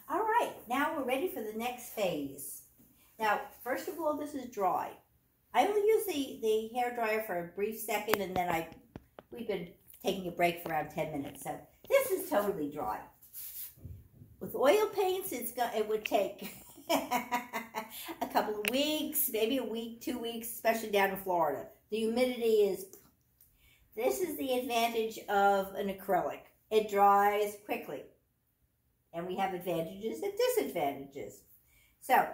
All right, now we're ready for the next phase. Now, first of all, this is dry. I only use the hair dryer for a brief second, and then we've been taking a break for around 10 minutes. So this is totally dry. With oil paints, it would take a couple of weeks, maybe a week, 2 weeks, especially down in Florida. The humidity this is the advantage of an acrylic. It dries quickly. And we have advantages and disadvantages. So,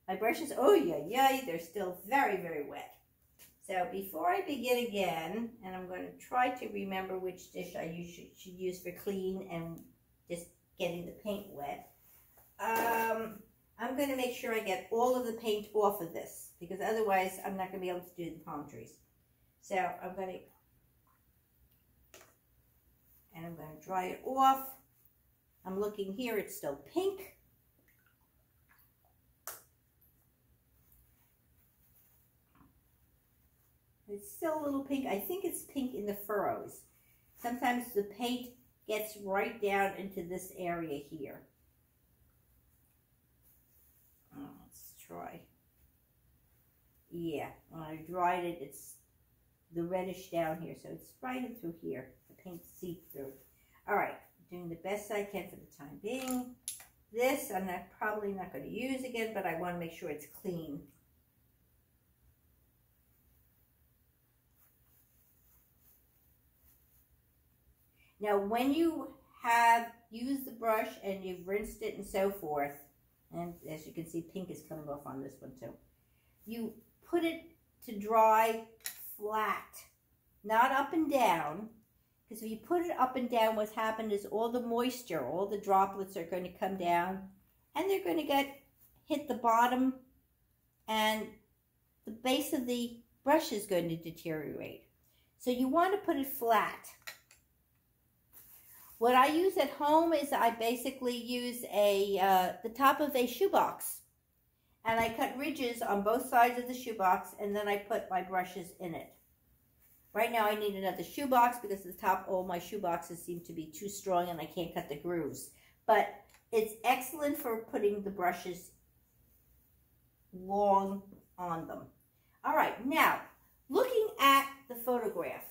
my brushes, oh yeah, they're still very, very wet. So before I begin again, and I'm going to try to remember which dish I should use for clean and just getting the paint wet, I'm going to make sure I get all of the paint off of this, because otherwise I'm not going to be able to do the palm trees. So I'm going to dry it off. I'm looking here, it's still pink. It's still a little pink. I think it's pink in the furrows. Sometimes the paint gets right down into this area here. Let's try. Yeah, when I dried it, it's the reddish down here, so it's right in through here. The paint seeped through. All right, doing the best I can for the time being. This I'm probably not going to use again, but I want to make sure it's clean. Now, when you have used the brush and you've rinsed it and so forth, and as you can see, pink is coming off on this one too, you put it to dry flat, not up and down, because if you put it up and down, what's happened is all the moisture, all the droplets are going to come down, and they're going to hit the bottom, and the base of the brush is going to deteriorate. So you want to put it flat. What I use at home is I basically use the top of a shoebox, and I cut ridges on both sides of the shoebox, and then I put my brushes in it. Right now I need another shoebox because the top, all my shoeboxes seem to be too strong and I can't cut the grooves. But it's excellent for putting the brushes long on them. All right, now looking at the photograph,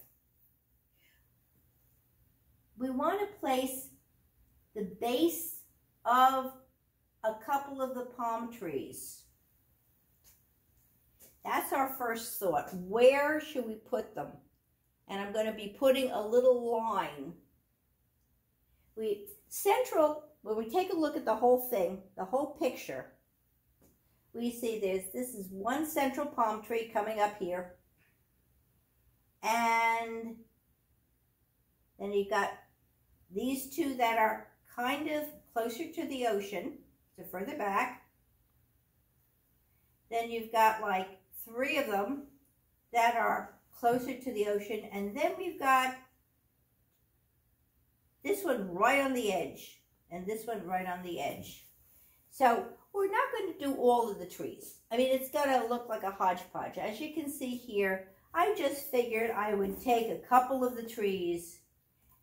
we want to place the base of a couple of the palm trees. That's our first thought. Where should we put them? And I'm going to be putting a little line. When we take a look at the whole thing, the whole picture, we see this is one central palm tree coming up here. And then you've got these two that are kind of closer to the ocean, so further back. Then you've got like 3 of them that are closer to the ocean, and then we've got this one right on the edge, and this one right on the edge. So we're not going to do all of the trees. I mean, it's going to look like a hodgepodge. As you can see here, I just figured I would take a couple of the trees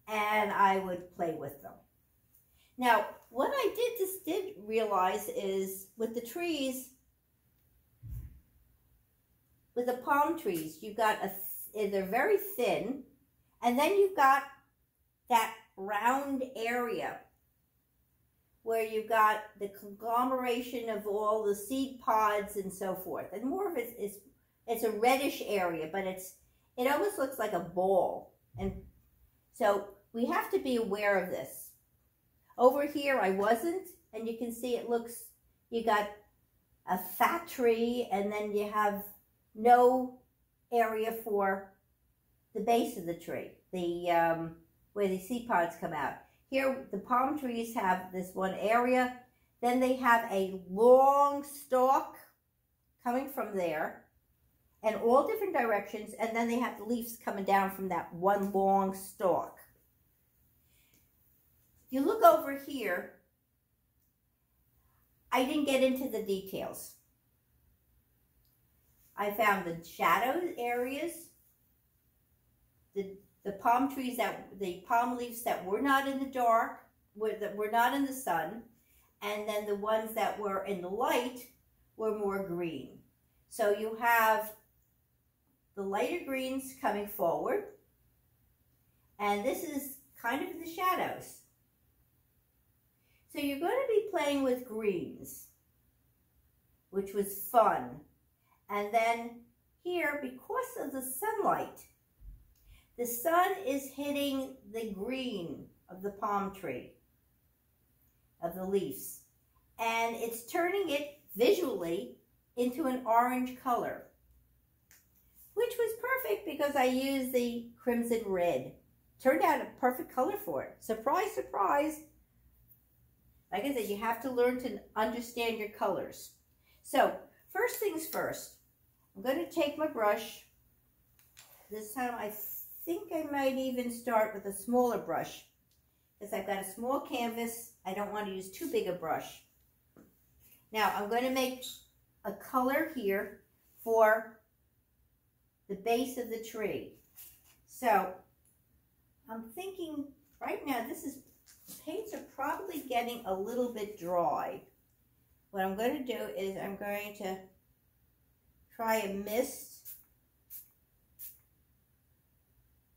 and I would play with them. Now, what I did realize is with the trees, with the palm trees, you've got they're very thin, and then you've got that round area where you've got the conglomeration of all the seed pods and so forth. And more of it it's a reddish area, but it almost looks like a ball. And so we have to be aware of this. Over here, I wasn't, and you can see you got a fat tree, and then you have no area for the base of the tree, where the seed pods come out. Here, the palm trees have this one area, then they have a long stalk coming from there, and all different directions, and then they have the leaves coming down from that one long stalk. If you look over here, I didn't get into the details. I found the shadowed areas, the palm trees the palm leaves that were not in the dark, that were not in the sun, and then the ones that were in the light were more green. So you have the lighter greens coming forward, and this is kind of the shadows. So you're going to be playing with greens, which was fun. And then here, because of the sunlight, the sun is hitting the green of the palm tree, of the leaves, and it's turning it visually into an orange color, which was perfect because I used the crimson red. Turned out a perfect color for it. Surprise, surprise. Like I said, you have to learn to understand your colors. So, first things first, I'm going to take my brush. This time I think I might even start with a smaller brush because I've got a small canvas. I don't want to use too big a brush. Now, I'm going to make a color here for the base of the tree. So, I'm thinking right now, the paints are probably getting a little bit dry. What I'm going to do is I'm going to try a mist.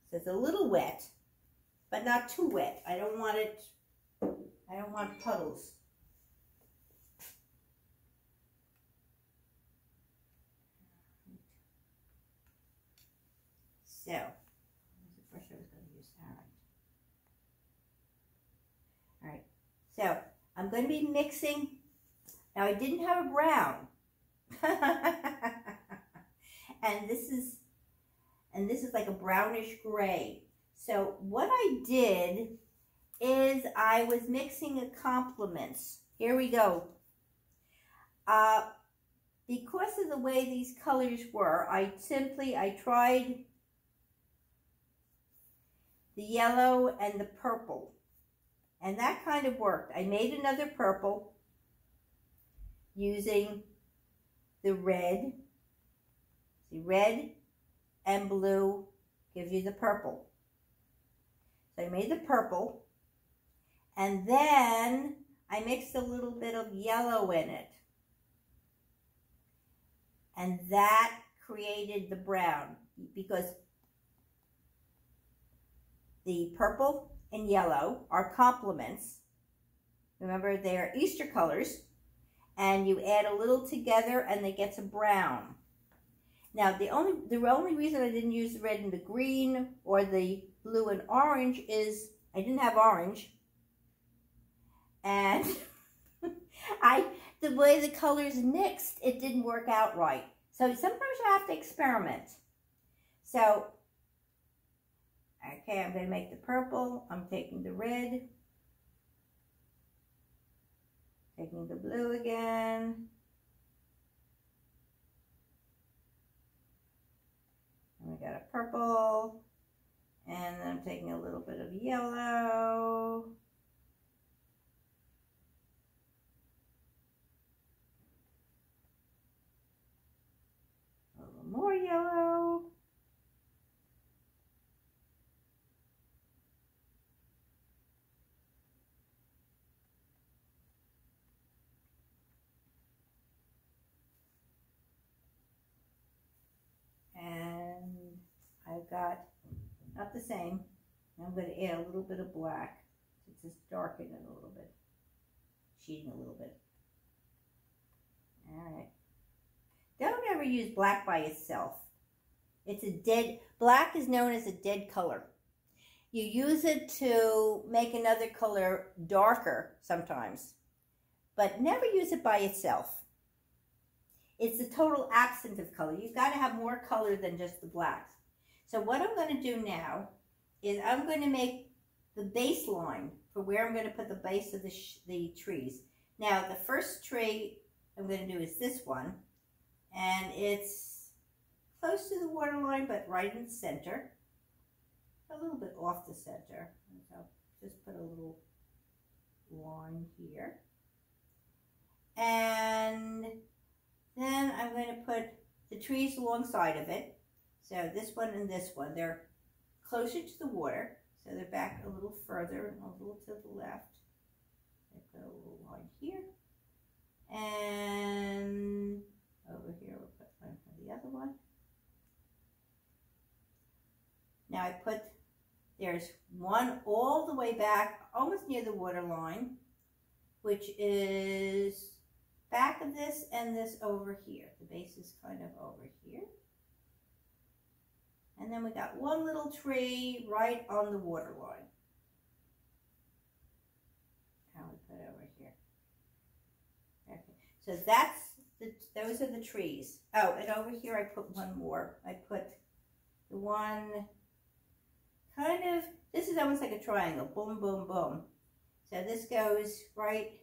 So it's a little wet, but not too wet. I don't want puddles. So, where's the brush I was going to use? All right. So, I'm going to be mixing. Now, I didn't have a brown. and this is like a brownish gray. So, what I did is I was mixing a complements. Here we go. Because of the way these colors were, I tried the yellow and the purple. And that kind of worked. I made another purple using the red. See, red and blue gives you the purple. So I made the purple. And then I mixed a little bit of yellow in it. And that created the brown, because the purple and yellow are complements. Remember, they're Easter colors, and you add a little together and they get to brown. Now, the only reason I didn't use the red and the green or the blue and orange is I didn't have orange, and the way the colors mixed, it didn't work out right. So sometimes you have to experiment. So, okay, I'm going to make the purple. I'm taking the red. Taking the blue again. And we got a purple. And then I'm taking a little bit of yellow. A little more yellow. And I've got, not the same, I'm going to add a little bit of black to just darken it a little bit, cheating a little bit. All right. Don't ever use black by itself. It's a dead, black is known as a dead color. You use it to make another color darker sometimes, but never use it by itself. It's a total absence of color. You've got to have more color than just the blacks. So what I'm going to do now is I'm going to make the baseline for where I'm going to put the base of the trees. Now, the first tree I'm going to do is this one, and it's close to the water line, but right in the center. A little bit off the center. So I'll just put a little line here. And then I'm going to put the trees alongside of it. So this one and this one, they're closer to the water. So they're back a little further and a little to the left. I put a little line here. And over here we'll put one for the other one. Now I put, there's one all the way back, almost near the water line, which is back of this and this over here. The base is kind of over here. And then we got one little tree right on the water line. How we put over here. Okay, so that's those are the trees. Oh, and over here I put one more. I put the one kind of, this is almost like a triangle. Boom, boom, boom. So this goes right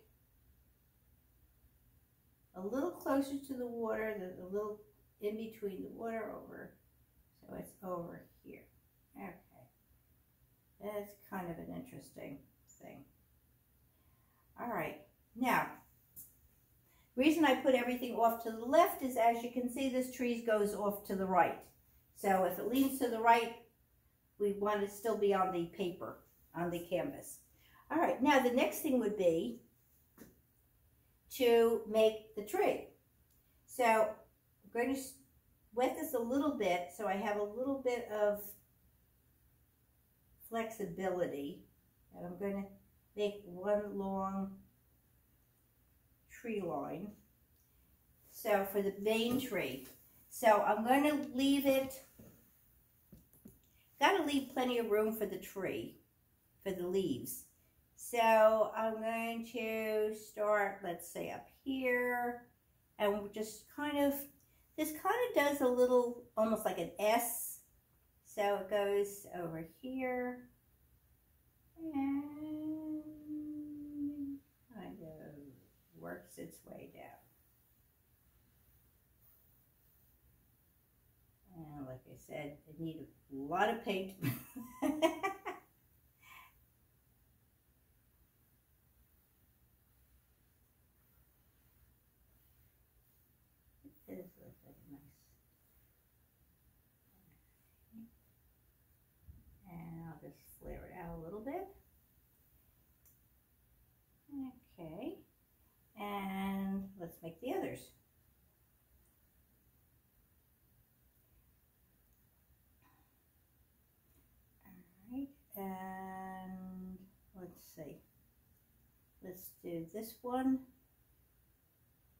a little closer to the water, a little in between the water over. So it's over here. Okay. That's kind of an interesting thing. All right. Now, reason I put everything off to the left is, as you can see, this tree goes off to the right. So if it leans to the right, we want it to still be on the paper, on the canvas. All right. Now, the next thing would be to make the tree. So I'm going to wet this a little bit so I have a little bit of flexibility. And I'm going to make one long tree line. So for the main tree. So I'm going to leave it, got to leave plenty of room for the tree, for the leaves. So I'm going to start, let's say up here, and we'll just kind of, this kind of does a little, almost like an S. So it goes over here, and kind of works its way down. And like I said, I need a lot of paint. This looks like a nice. And I'll just flare it out a little bit. Okay. And let's make the others. And let's see, let's do this one.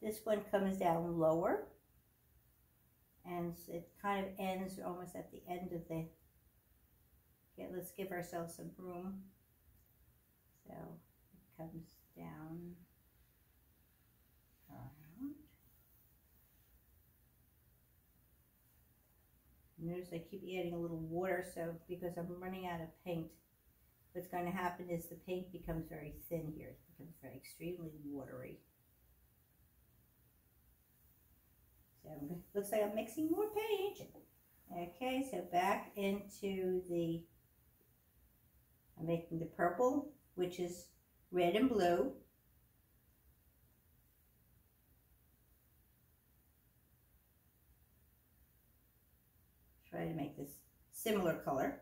This one comes down lower, and it kind of ends almost at the end of the, okay, let's give ourselves some room. So it comes down around. Notice I keep adding a little water, so because I'm running out of paint, what's going to happen is the paint becomes very thin here. It becomes very extremely watery. So looks like I'm mixing more paint. Okay, so back into the, I'm making the purple, which is red and blue. Try to make this similar color.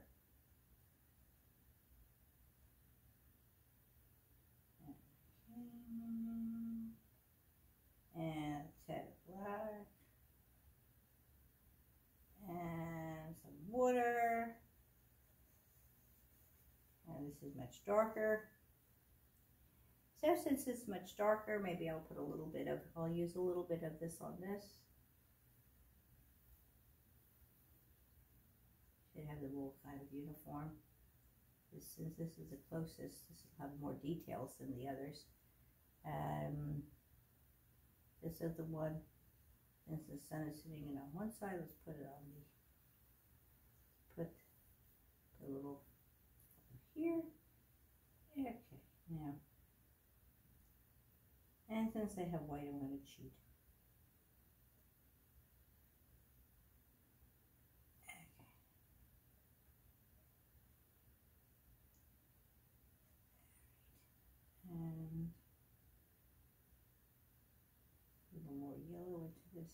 And set black. And some water. And this is much darker. So since it's much darker, maybe I'll put a little bit of, I'll use a little bit of this on this. Have the wool kind of uniform. Since this is the closest, this will have more details than the others. This is the one, since the sun is sitting in on one side, let's put it on the, put a little over here. Okay, now, and since I have white, I'm going to cheat. And a little more yellow into this.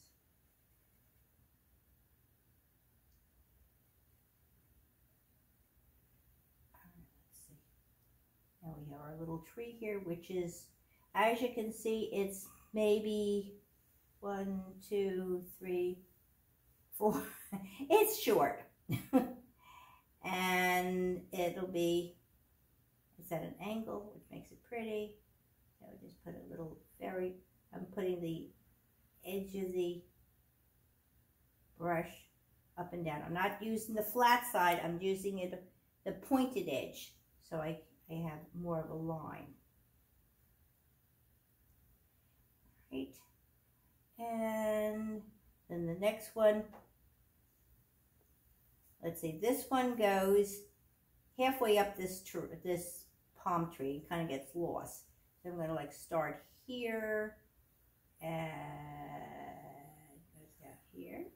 All right, let's see. Now we have our little tree here, which is, as you can see, it's maybe 1, 2, 3, 4. It's short. And it'll be, it's at an angle, which makes it pretty. So I just put a little I'm putting the edge of the brush up and down. I'm not using the flat side, I'm using it the pointed edge, so I have more of a line. Right. And then the next one, let's see, this one goes halfway up this palm tree and kind of gets lost. So I'm going to like start here and goes down here.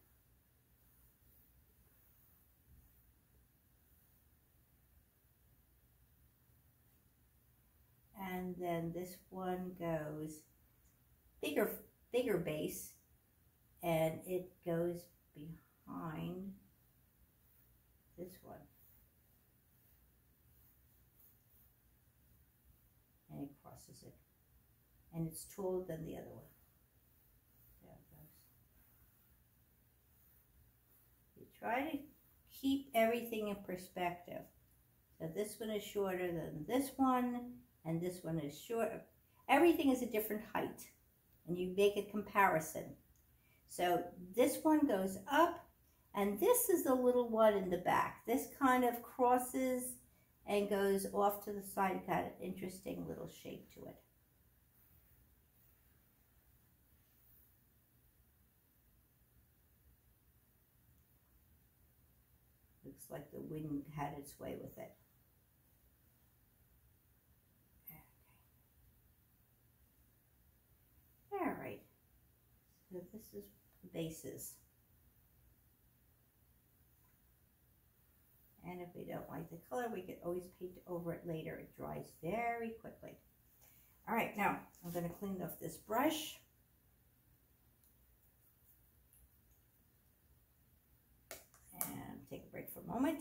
And then this one goes bigger base, and it goes behind this one. And it crosses it. And it's taller than the other one. There it goes. You try to keep everything in perspective. So this one is shorter than this one, and this one is short. Everything is a different height, and you make a comparison. So this one goes up, and this is the little one in the back. This kind of crosses and goes off to the side. It got an interesting little shape to it. Looks like the wind had its way with it. Okay. All right. So this is the bases. And if we don't like the color, we can always paint over it later. It dries very quickly. All right, now I'm going to clean off this brush. And take a break for a moment.